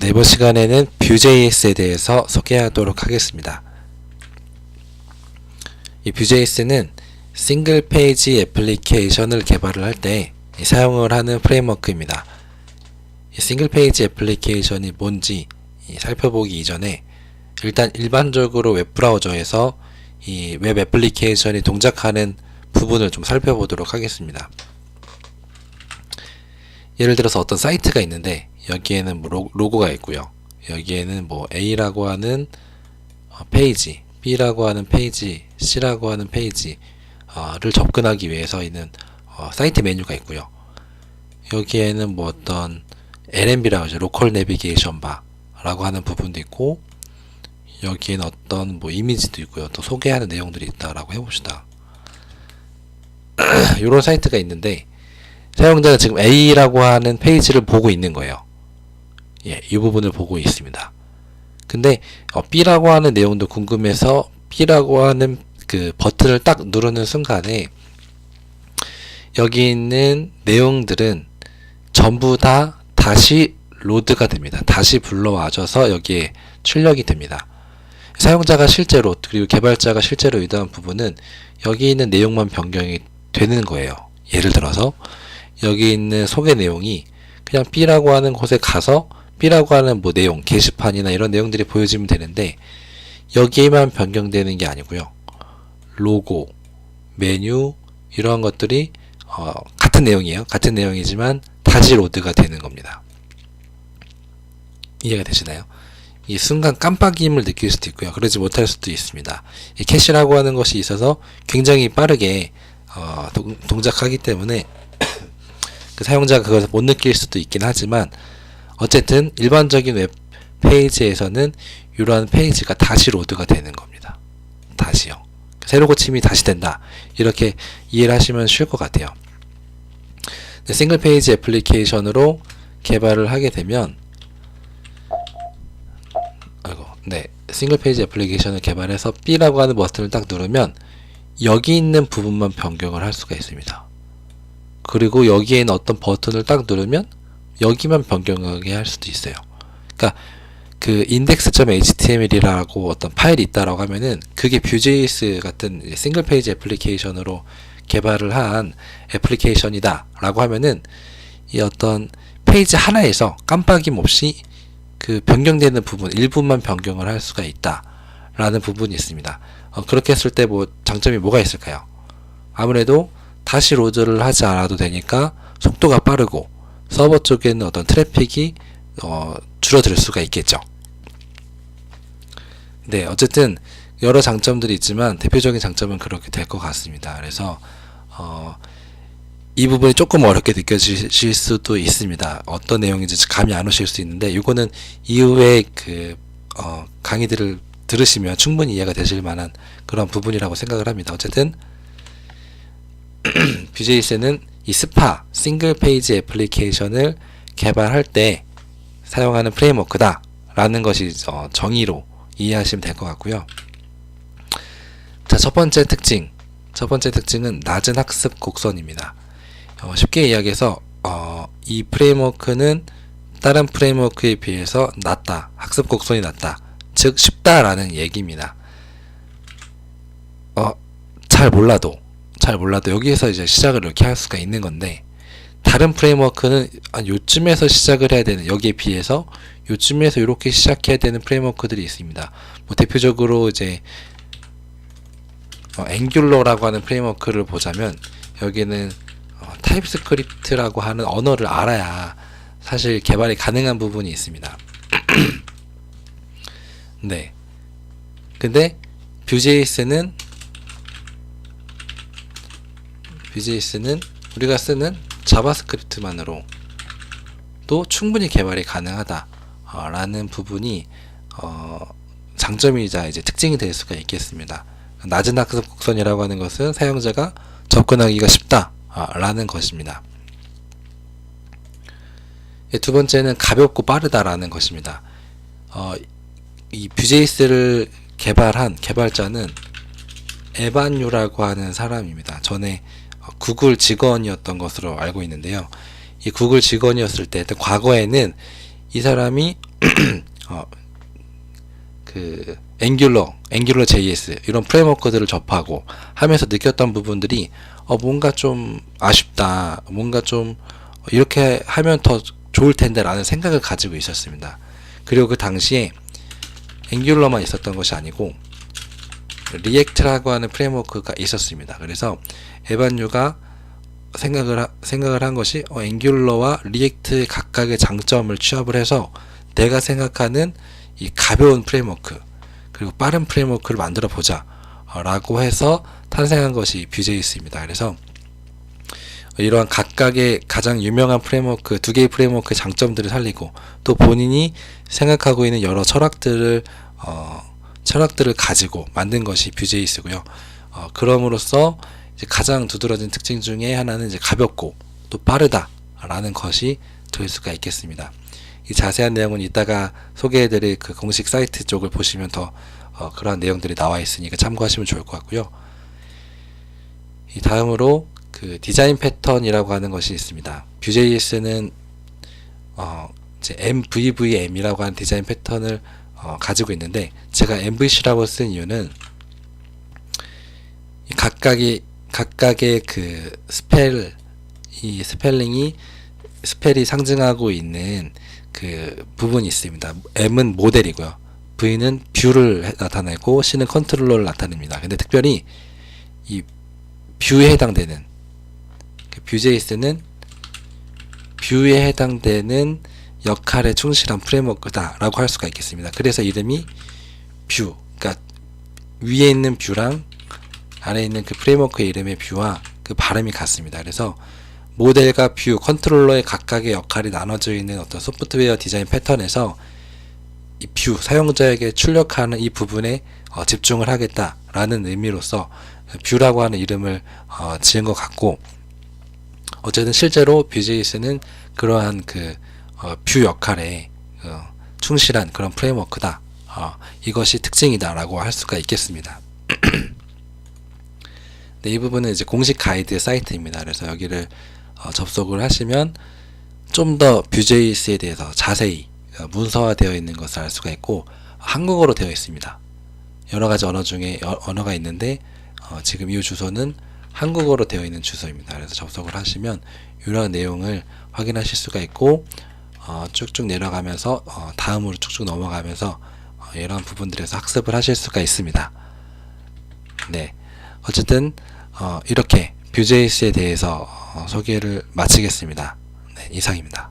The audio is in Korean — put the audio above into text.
네, 이번 시간에는 Vue.js에 대해서 소개하도록 하겠습니다. 이 Vue.js는 싱글 페이지 애플리케이션을 개발을 할 때 사용을 하는 프레임워크입니다. 이 싱글 페이지 애플리케이션이 뭔지 살펴보기 이전에 일단 일반적으로 웹브라우저에서 이 웹 애플리케이션이 동작하는 부분을 좀 살펴보도록 하겠습니다. 예를 들어서 어떤 사이트가 있는데 여기에는 뭐 로고가 있고요. 여기에는 뭐 A라고 하는 페이지, B라고 하는 페이지, C라고 하는 페이지를 접근하기 위해서 있는 사이트 메뉴가 있고요. 여기에는 뭐 어떤 LNB라고 하죠. 로컬 내비게이션 바라고 하는 부분도 있고, 여기에는 어떤 뭐 이미지도 있고요. 또 소개하는 내용들이 있다라고 해봅시다. 이런 사이트가 있는데 사용자가 지금 A라고 하는 페이지를 보고 있는 거예요. 예, 이 부분을 보고 있습니다. 근데 B라고 하는 내용도 궁금해서 B라고 하는 그 버튼을 딱 누르는 순간에 여기 있는 내용들은 전부 다 다시 로드가 됩니다. 다시 불러와줘서 여기에 출력이 됩니다. 사용자가 실제로, 그리고 개발자가 실제로 의도한 부분은 여기 있는 내용만 변경이 되는 거예요. 예를 들어서 여기 있는 소개 내용이 그냥 B라고 하는 곳에 가서 B라고 하는 뭐 내용, 게시판이나 이런 내용들이 보여지면 되는데 여기에만 변경되는 게 아니고요. 로고, 메뉴 이러한 것들이 같은 내용이에요. 같은 내용이지만 다시 로드가 되는 겁니다. 이해가 되시나요? 이 순간 깜빡임을 느낄 수도 있고요. 그러지 못할 수도 있습니다. 이 캐시라고 하는 것이 있어서 굉장히 빠르게 동작하기 때문에 그 사용자가 그것을 못 느낄 수도 있긴 하지만 어쨌든 일반적인 웹 페이지에서는 이러한 페이지가 다시 로드가 되는 겁니다. 다시요. 새로 고침이 다시 된다. 이렇게 이해를 하시면 쉬울 것 같아요. 싱글 페이지 애플리케이션으로 개발을 하게 되면 싱글 페이지 애플리케이션을 개발해서 B라고 하는 버튼을 딱 누르면 여기 있는 부분만 변경을 할 수가 있습니다. 그리고 여기에 있는 어떤 버튼을 딱 누르면 여기만 변경하게 할 수도 있어요. 그러니까 그 index.html이라고 어떤 파일이 있다라고 하면은 그게 Vue.js 같은 싱글 페이지 애플리케이션으로 개발을 한 애플리케이션이다 라고 하면은 이 어떤 페이지 하나에서 깜빡임 없이 그 변경되는 부분 일부만 변경을 할 수가 있다 라는 부분이 있습니다. 그렇게 했을 때 뭐 장점이 뭐가 있을까요? 아무래도 다시 로드를 하지 않아도 되니까 속도가 빠르고 서버 쪽에는 어떤 트래픽이 줄어들 수가 있겠죠. 네, 어쨌든 여러 장점들이 있지만 대표적인 장점은 그렇게 될 것 같습니다. 그래서 이 부분이 조금 어렵게 느껴지실 수도 있습니다. 어떤 내용인지 감이 안 오실 수 있는데 이거는 이후에 그 강의들을 들으시면 충분히 이해가 되실 만한 그런 부분이라고 생각을 합니다. 어쨌든 Vue.js는 이 스파 싱글 페이지 애플리케이션을 개발할 때 사용하는 프레임워크다 라는 것이 정의로 이해하시면 될 것 같고요. 자, 첫 번째 특징은 낮은 학습 곡선입니다. 쉽게 이야기해서 이 프레임워크는 다른 프레임워크에 비해서 낮다, 학습 곡선이 낮다, 즉 쉽다라는 얘기입니다. 잘 몰라도 여기에서 이제 시작을 이렇게 할 수가 있는 건데, 다른 프레임워크는 요쯤에서 시작을 해야 되는, 여기에 비해서 요쯤에서 이렇게 시작해야 되는 프레임워크들이 있습니다. 뭐 대표적으로 이제 앵귤러라고 하는 프레임워크를 보자면 여기는 타입스크립트라고 하는 언어를 알아야 사실 개발이 가능한 부분이 있습니다. 네. 근데 Vue.js는 우리가 쓰는 자바스크립트만으로 또 충분히 개발이 가능하다 라는 부분이 장점이자 이제 특징이 될 수가 있겠습니다. 낮은 학습 곡선이라고 하는 것은 사용자가 접근하기가 쉽다 라는 것입니다. 두 번째는 가볍고 빠르다라는 것입니다. 이 Vue.js를 개발한 개발자는 에반 유라고 하는 사람입니다. 전에 구글 직원이었던 것으로 알고 있는데요. 이 구글 직원이었을 때 과거에는 이 사람이 어, 그 앵귤러 JS 이런 프레임워크들을 접하고 하면서 느꼈던 부분들이 뭔가 좀 아쉽다, 뭔가 좀 이렇게 하면 더 좋을 텐데 라는 생각을 가지고 있었습니다. 그리고 그 당시에 앵귤러만 있었던 것이 아니고 리액트라고 하는 프레임워크가 있었습니다. 그래서 에반유가 생각을 한 것이 앵귤러와 리액트의 각각의 장점을 취합을 해서 내가 생각하는 이 가벼운 프레임워크 그리고 빠른 프레임워크를 만들어 보자 라고 해서 탄생한 것이 뷰제이스입니다. 그래서 이러한 각각의 가장 유명한 프레임워크, 두 개의 프레임워크의 장점들을 살리고 또 본인이 생각하고 있는 여러 철학들을 가지고 만든 것이 뷰제이스고요. 그럼으로써 이제 가장 두드러진 특징 중에 하나는 이제 가볍고 또 빠르다라는 것이 될 수가 있겠습니다. 이 자세한 내용은 이따가 소개해드릴 그 공식 사이트 쪽을 보시면 더 그러한 내용들이 나와 있으니까 참고하시면 좋을 것 같고요. 이 다음으로 그 디자인 패턴이라고 하는 것이 있습니다. 뷰제이스는 이제 MVVM이라고 하는 디자인 패턴을 가지고 있는데 제가 MVC라고 쓴 이유는 각각의 그 스펠이 상징하고 있는 그 부분이 있습니다. M은 모델이고요. V는 뷰를 나타내고 C는 컨트롤러를 나타냅니다. 근데 특별히 이 뷰에 해당되는 뷰제이스는 뷰에 해당되는 역할에 충실한 프레임워크다 라고 할 수가 있겠습니다. 그래서 이름이 뷰, 그러니까 위에 있는 뷰랑 아래에 있는 그 프레임워크의 이름의 뷰와 그 발음이 같습니다. 그래서 모델과 뷰, 컨트롤러의 각각의 역할이 나눠져 있는 어떤 소프트웨어 디자인 패턴에서 이 뷰, 사용자에게 출력하는 이 부분에 집중을 하겠다라는 의미로서 뷰라고 하는 이름을 지은 것 같고, 어쨌든 실제로 뷰제이스는 그러한 그 뷰 역할에 충실한 그런 프레임워크다. 이것이 특징이다 라고 할 수가 있겠습니다. 네, 이 부분은 이제 공식 가이드 사이트입니다. 그래서 여기를 접속을 하시면 좀 더 뷰제이스에 대해서 자세히 문서화되어 있는 것을 알 수가 있고, 한국어로 되어 있습니다. 여러 가지 언어 중에 언어가 있는데 지금 이 주소는 한국어로 되어 있는 주소입니다. 그래서 접속을 하시면 이러한 내용을 확인하실 수가 있고, 쭉쭉 내려가면서 다음으로 쭉쭉 넘어가면서 이러한 부분들에서 학습을 하실 수가 있습니다. 네, 어쨌든 이렇게 뷰제이스에 대해서 소개를 마치겠습니다. 네, 이상입니다.